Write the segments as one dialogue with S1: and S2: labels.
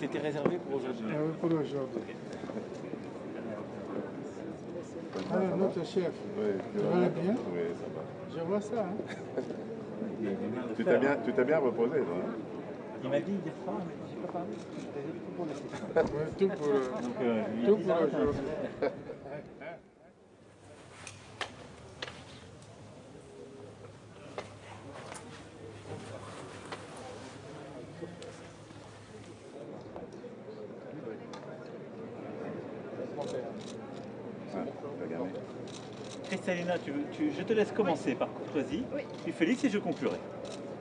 S1: C'était réservé pour aujourd'hui.
S2: Oui, pour aujourd'hui. Alors, notre chef, tu vas bien?
S3: Oui, ça va.
S2: Je vois ça. Hein?
S3: Tu t'es bien reposé, toi, hein?
S1: Il m'a dit hier soir, mais j'ai pas parlé. Tout pour laisser.
S2: Ouais, tout pour aujourd'hui.
S1: Kristalina, je te laisse commencer par courtoisie.
S4: Oui.
S1: Tu félix et je conclurai.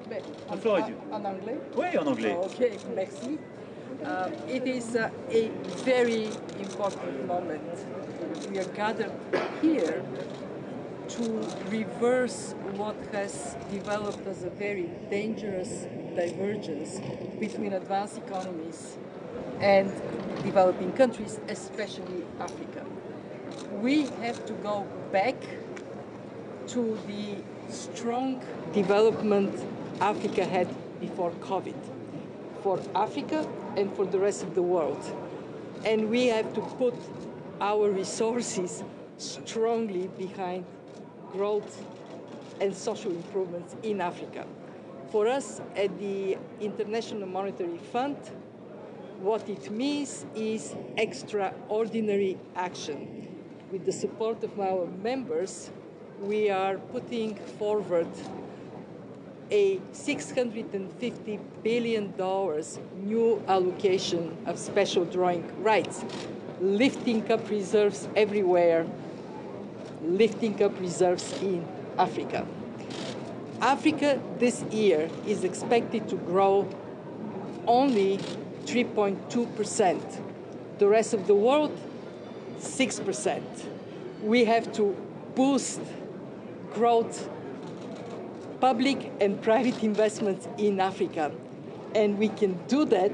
S4: Mais
S1: Le floor is yours.
S4: en anglais?
S1: Oui, en anglais.
S4: Okay, merci. It is a very important moment. We are gathered here to reverse what has developed as a very dangerous divergence between advanced economies and developing countries, especially Africa. We have to go back to the strong development Africa had before COVID, for Africa and for the rest of the world. And we have to put our resources strongly behind growth and social improvements in Africa. For us at the International Monetary Fund, what it means is extraordinary action. With the support of our members, we are putting forward a $650 billion new allocation of special drawing rights, lifting up reserves everywhere, lifting up reserves in Africa. Africa this year is expected to grow only 3.2%. The rest of the world, 6%. We have to boost growth, public and private investments in Africa. And we can do that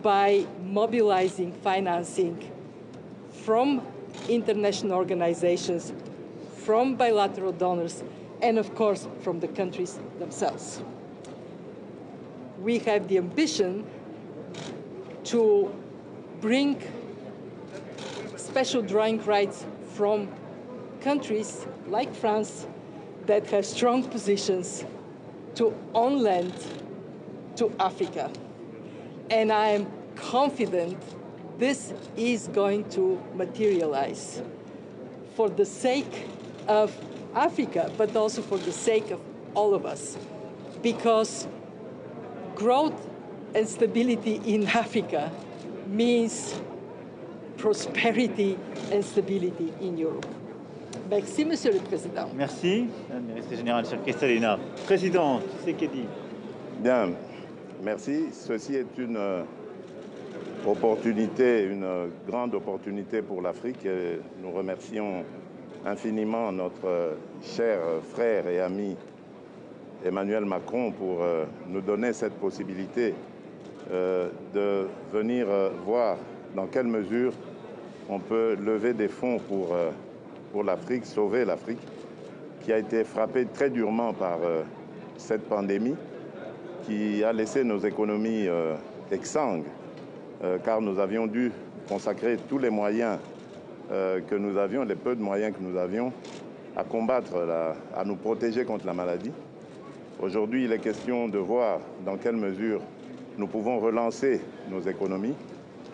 S4: by mobilizing financing from international organizations, from bilateral donors, and of course, from the countries themselves. We have the ambition to bring special drawing rights from countries like France that have strong positions to on lend to Africa. And I am confident this is going to materialize for the sake of Africa, but also for the sake of all of us, because growth and stability in Africa means prosperity and stability in Europe. Merci, Monsieur le Président.
S1: Merci, Ministre général, chef Kristalina. Président Tshisekedi.
S3: Bien, merci. Ceci est une opportunité, une grande opportunité pour l'Afrique. Et nous remercions infiniment notre cher frère et ami Emmanuel Macron pour nous donner cette possibilité de venir voir dans quelle mesure on peut lever des fonds pour l'Afrique, sauver l'Afrique, qui a été frappée très durement par cette pandémie, qui a laissé nos économies exsangues, car nous avions dû consacrer tous les moyens que nous avions, les peu de moyens que nous avions, à combattre, à nous protéger contre la maladie. Aujourd'hui, il est question de voir dans quelle mesure nous pouvons relancer nos économies.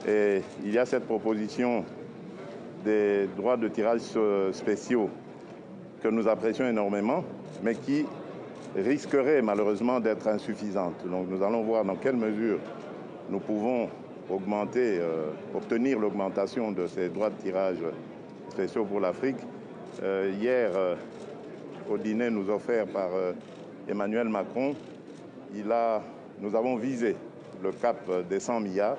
S3: Et il y a cette proposition des droits de tirage spéciaux que nous apprécions énormément, mais qui risquerait malheureusement d'être insuffisante. Donc nous allons voir dans quelle mesure nous pouvons augmenter, obtenir l'augmentation de ces droits de tirage spéciaux pour l'Afrique. Hier, au dîner nous offert par Emmanuel Macron, nous avons visé le cap des 100 milliards.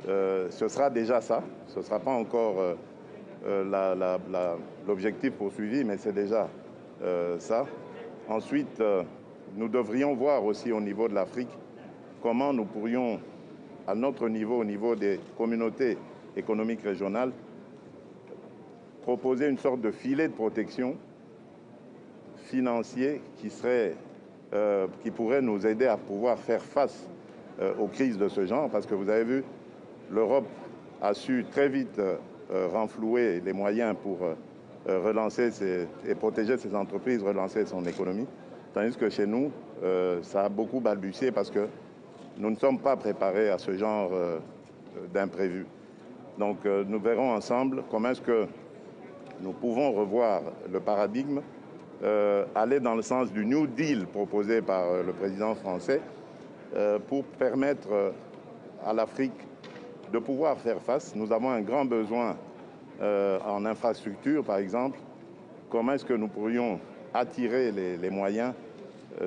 S3: Ce sera déjà ça, ce ne sera pas encore l'objectif poursuivi, mais c'est déjà ça. Ensuite, nous devrions voir aussi au niveau de l'Afrique comment nous pourrions, à notre niveau, au niveau des communautés économiques régionales, proposer une sorte de filet de protection financier qui pourrait nous aider à pouvoir faire face aux crises de ce genre, parce que vous avez vu, l'Europe a su très vite renflouer les moyens pour relancer et protéger ses entreprises, relancer son économie, tandis que chez nous, ça a beaucoup balbutié parce que nous ne sommes pas préparés à ce genre d'imprévu. Donc nous verrons ensemble comment est-ce que nous pouvons revoir le paradigme, aller dans le sens du New Deal proposé par le président français pour permettre à l'Afrique de pouvoir faire face. Nous avons un grand besoin en infrastructure, par exemple. Comment est-ce que nous pourrions attirer les moyens,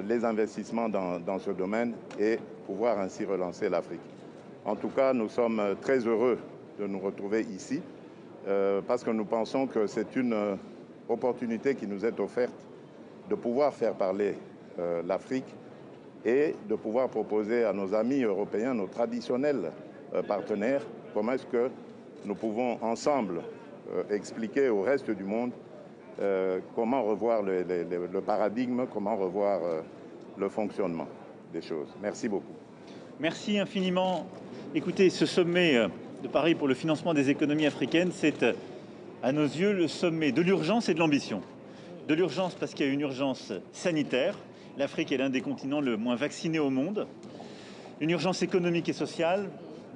S3: les investissements dans ce domaine et pouvoir ainsi relancer l'Afrique. En tout cas, nous sommes très heureux de nous retrouver ici parce que nous pensons que c'est une opportunité qui nous est offerte de pouvoir faire parler l'Afrique et de pouvoir proposer à nos amis européens, nos traditionnels partenaires, comment est-ce que nous pouvons ensemble expliquer au reste du monde comment revoir le paradigme, comment revoir le fonctionnement des choses. Merci beaucoup.
S1: Merci infiniment. Écoutez, ce sommet de Paris pour le financement des économies africaines, c'est à nos yeux le sommet de l'urgence et de l'ambition. De l'urgence parce qu'il y a une urgence sanitaire. L'Afrique est l'un des continents le moins vaccinés au monde. Une urgence économique et sociale.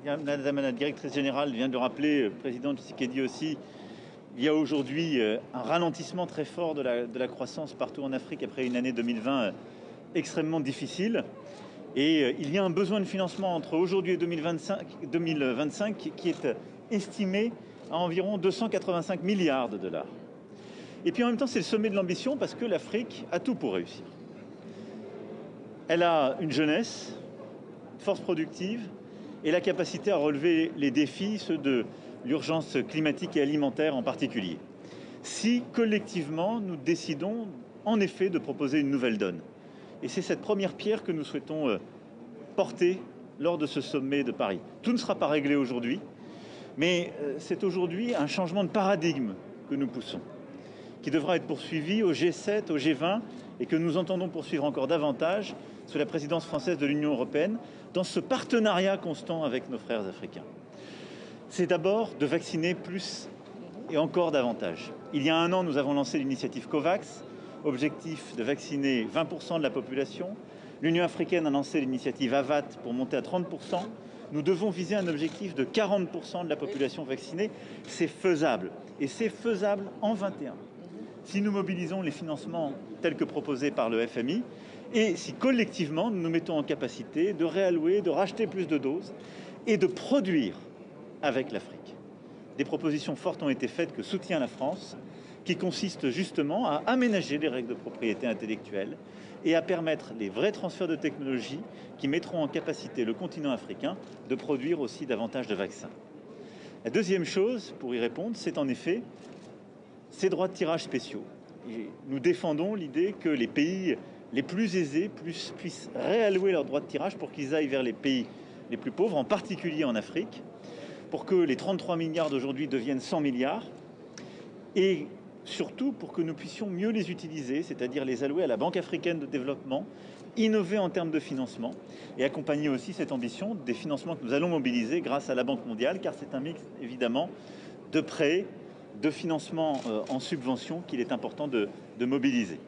S1: Madame la directrice générale vient de le rappeler, le président Tshisekedi aussi. Il y a aujourd'hui un ralentissement très fort de la croissance partout en Afrique après une année 2020 extrêmement difficile. Et il y a un besoin de financement entre aujourd'hui et 2025 qui est estimé à environ 285 milliards de dollars. Et puis en même temps, c'est le sommet de l'ambition parce que l'Afrique a tout pour réussir. Elle a une jeunesse, une force productive et la capacité à relever les défis, ceux de l'urgence climatique et alimentaire en particulier. Si collectivement, nous décidons en effet de proposer une nouvelle donne. Et c'est cette première pierre que nous souhaitons porter lors de ce sommet de Paris. Tout ne sera pas réglé aujourd'hui, mais c'est aujourd'hui un changement de paradigme que nous poussons, qui devra être poursuivi au G7, au G20, et que nous entendons poursuivre encore davantage sous la présidence française de l'Union européenne, dans ce partenariat constant avec nos frères africains. C'est d'abord de vacciner plus et encore davantage. Il y a un an, nous avons lancé l'initiative COVAX, objectif de vacciner 20% de la population. L'Union africaine a lancé l'initiative AVAT pour monter à 30%. Nous devons viser un objectif de 40% de la population vaccinée. C'est faisable. Et c'est faisable en 21. Si nous mobilisons les financements tels que proposés par le FMI et si collectivement nous nous mettons en capacité de réallouer, de racheter plus de doses et de produire avec l'Afrique. Des propositions fortes ont été faites que soutient la France, qui consistent justement à aménager les règles de propriété intellectuelle et à permettre les vrais transferts de technologies qui mettront en capacité le continent africain de produire aussi davantage de vaccins. La deuxième chose, pour y répondre, c'est en effet ces droits de tirage spéciaux. Et nous défendons l'idée que les pays les plus aisés puissent réallouer leurs droits de tirage pour qu'ils aillent vers les pays les plus pauvres, en particulier en Afrique, pour que les 33 milliards d'aujourd'hui deviennent 100 milliards, et surtout pour que nous puissions mieux les utiliser, c'est-à-dire les allouer à la Banque africaine de développement, innover en termes de financement, et accompagner aussi cette ambition des financements que nous allons mobiliser grâce à la Banque mondiale, car c'est un mix, évidemment, de prêts, de financement en subvention qu'il est important de mobiliser.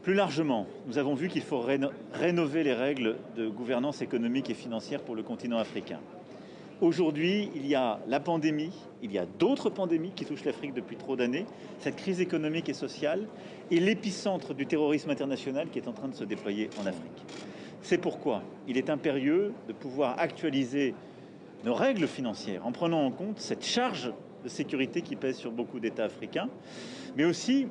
S1: Plus largement, nous avons vu qu'il faut rénover les règles de gouvernance économique et financière pour le continent africain. Aujourd'hui, il y a la pandémie, il y a d'autres pandémies qui touchent l'Afrique depuis trop d'années, cette crise économique et sociale et l'épicentre du terrorisme international qui est en train de se déployer en Afrique. C'est pourquoi il est impérieux de pouvoir actualiser nos règles financières en prenant en compte cette charge de sécurité qui pèse sur beaucoup d'États africains, mais aussi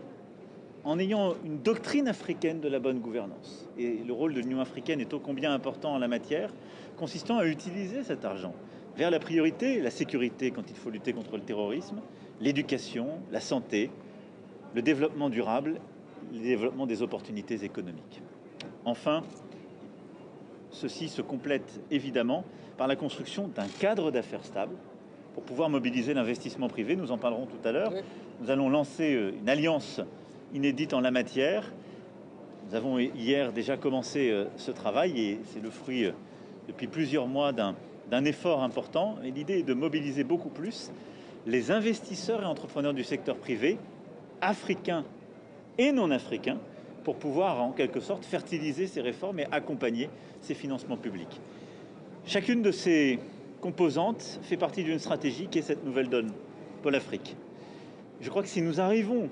S1: en ayant une doctrine africaine de la bonne gouvernance. Et le rôle de l'Union africaine est ô combien important en la matière, consistant à utiliser cet argent vers la priorité, la sécurité quand il faut lutter contre le terrorisme, l'éducation, la santé, le développement durable, le développement des opportunités économiques. Enfin, ceci se complète évidemment par la construction d'un cadre d'affaires stable pour pouvoir mobiliser l'investissement privé. Nous en parlerons tout à l'heure. Nous allons lancer une alliance inédite en la matière. Nous avons hier déjà commencé ce travail et c'est le fruit depuis plusieurs mois d'un effort important. Et l'idée est de mobiliser beaucoup plus les investisseurs et entrepreneurs du secteur privé, africains et non africains, pour pouvoir en quelque sorte fertiliser ces réformes et accompagner ces financements publics. Chacune de ces composantes fait partie d'une stratégie qui est cette nouvelle donne pour l'Afrique. Je crois que si nous arrivons,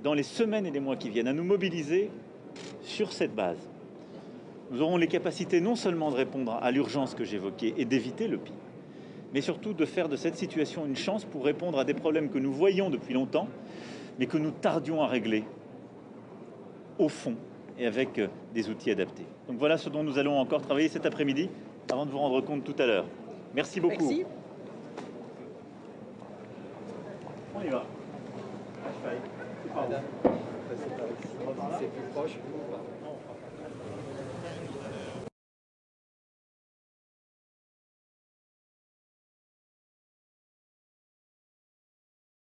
S1: dans les semaines et les mois qui viennent, à nous mobiliser sur cette base, nous aurons les capacités non seulement de répondre à l'urgence que j'évoquais et d'éviter le pire, mais surtout de faire de cette situation une chance pour répondre à des problèmes que nous voyions depuis longtemps, mais que nous tardions à régler au fond et avec des outils adaptés. Donc voilà ce dont nous allons encore travailler cet après-midi avant de vous rendre compte tout à l'heure. Merci beaucoup.
S4: Merci.
S1: On y va.
S5: C'est plus proche.